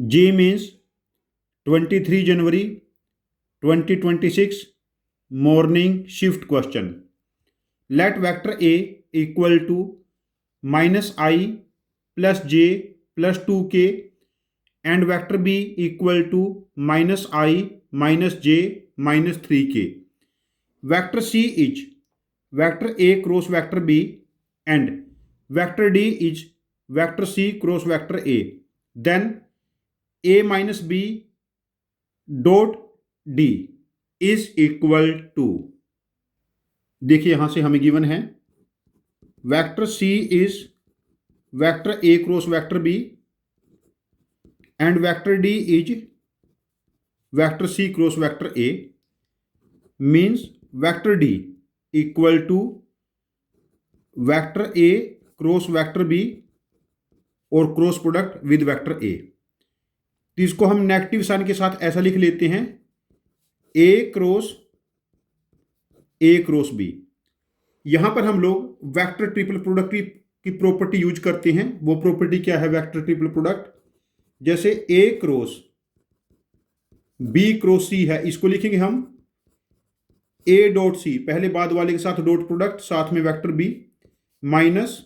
G means 23 January 2026 morning shift question. Let vector A equal to minus I plus j plus 2k and vector B equal to minus I minus j minus 3k. Vector C is vector A cross vector B and vector D is vector C cross vector A. Then A minus B dot D is equal to, देखिए यहां से हमें given है vector C is vector A cross vector B and vector D is vector C cross vector A, means vector D equal to vector A cross vector B और cross product with vector A। तो इसको हम negative sign के साथ ऐसा लिख लेते हैं A क्रॉस B। यहां पर हम लोग वेक्टर ट्रिपल प्रोडक्ट की प्रॉपर्टी यूज करते हैं। वो प्रॉपर्टी क्या है वेक्टर ट्रिपल प्रोडक्ट? जैसे A cross B cross C है, इसको लिखेंगे हम A डॉट C, पहले बाद वाले के साथ डॉट प्रोडक्ट साथ में vector B minus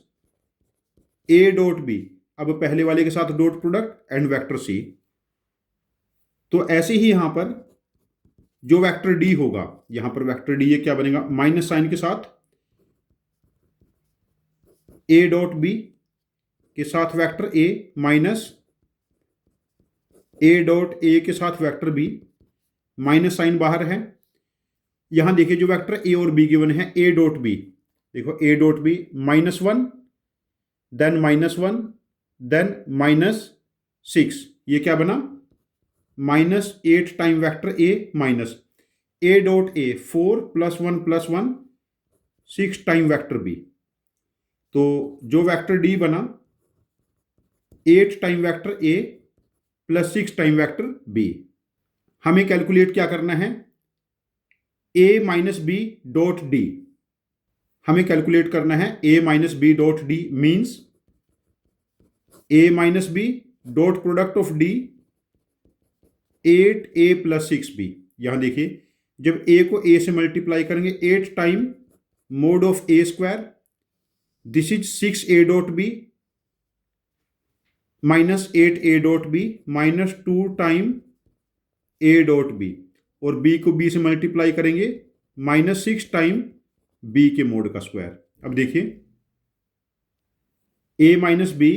A dot B, अब पहले वाले के साथ dot product and vector C। तो ऐसे ही यहां पर जो वेक्टर D होगा, यहां पर वेक्टर D ये क्या बनेगा माइनस साइन के साथ A डॉट B के साथ vector A minus A dot A के साथ वेक्टर B, माइनस साइन बाहर है। यहां देखिए जो वेक्टर A और B गिवन है A डॉट B, देखो A dot B -1 then -1 then -6, ये क्या बना -8 time vector A minus A dot A 4 + 1 + 1 6 time vector B। तो जो वेक्टर D बना 8 time vector A plus 6 time vector B। हमें कैलकुलेट क्या करना है A minus B dot D, हमें कैलकुलेट करना है A minus B dot D, means A minus B dot product of D 8A plus 6B। यहां देखिए जब A को A से मल्टीप्लाई करेंगे 8 time mode of A square, this is 6A dot B minus 8A dot B minus 2 time A dot B, और B को B से multiply करेंगे -6 टाइम B के मोड का स्क्वायर। अब देखिए A minus B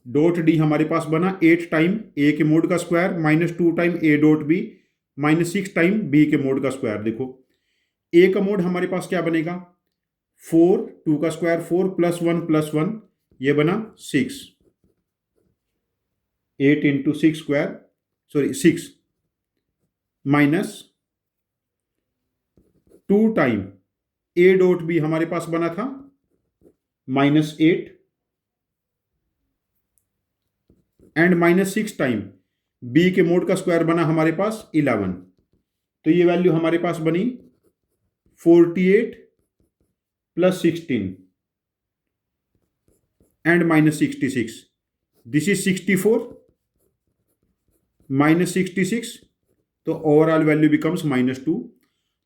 dot D हमारे पास बना 8 टाइम A के मोड का square minus 2 time A dot B -6 time B के मोड का स्क्वायर। देखो A का मोड हमारे पास क्या बनेगा 4, 2 का स्क्वायर 4 + 1 ये बना 6, 8 × 6 square, sorry 6 minus 2 time A dot B हमारे पास बना था -8 एंड -6 टाइम B के मोड का स्क्वायर बना हमारे पास 11। तो ये वैल्यू हमारे पास बनी 48 + 16 एंड -66, दिस इज 64 -66, तो ओवरऑल वैल्यू बिकम्स -2।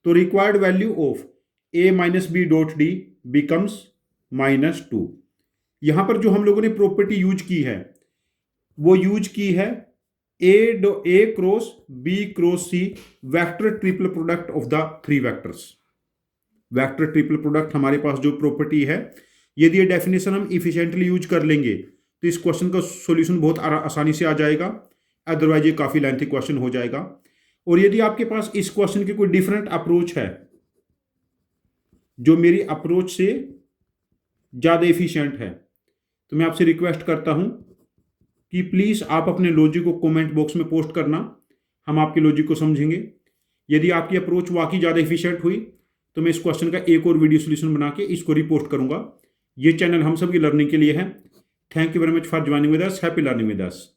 तो required value of A minus B dot D becomes -2। यहां पर जो हम लोगों ने प्रॉपर्टी यूज की है वो यूज की है A cross B cross C vector triple product of the 3 vectors. Vector triple product हमारे पास जो प्रॉपर्टी है, यदि ये डेफिनेशन हम इफिशिएंटली यूज कर लेंगे तो इस क्वेश्चन का सॉल्यूशन बहुत आसानी से आ जाएगा, अदरवाइज ये काफी लेंथी क्वेश्चन हो जाएगा। और यदि आपके पास इस क्वेश्चन की कोई डिफरेंट अप्रोच है जो मेरी अप्रोच से ज्यादा एफिशिएंट है, तो मैं आपसे रिक्वेस्ट करता हूं कि प्लीज आप अपने लॉजिक को कमेंट बॉक्स में पोस्ट करना, हम आपके लॉजिक को समझेंगे। यदि आपकी अप्रोच वाकई ज्यादा एफिशिएंट हुई तो मैं इस क्वेश्चन का एक और वीडियो सोल्यूशन बना के इसको रिपोस्ट करूंगा। ये चैनल हम सब की लर्निंग के लिए है। Thank you very much for joining with us. Happy learning with us.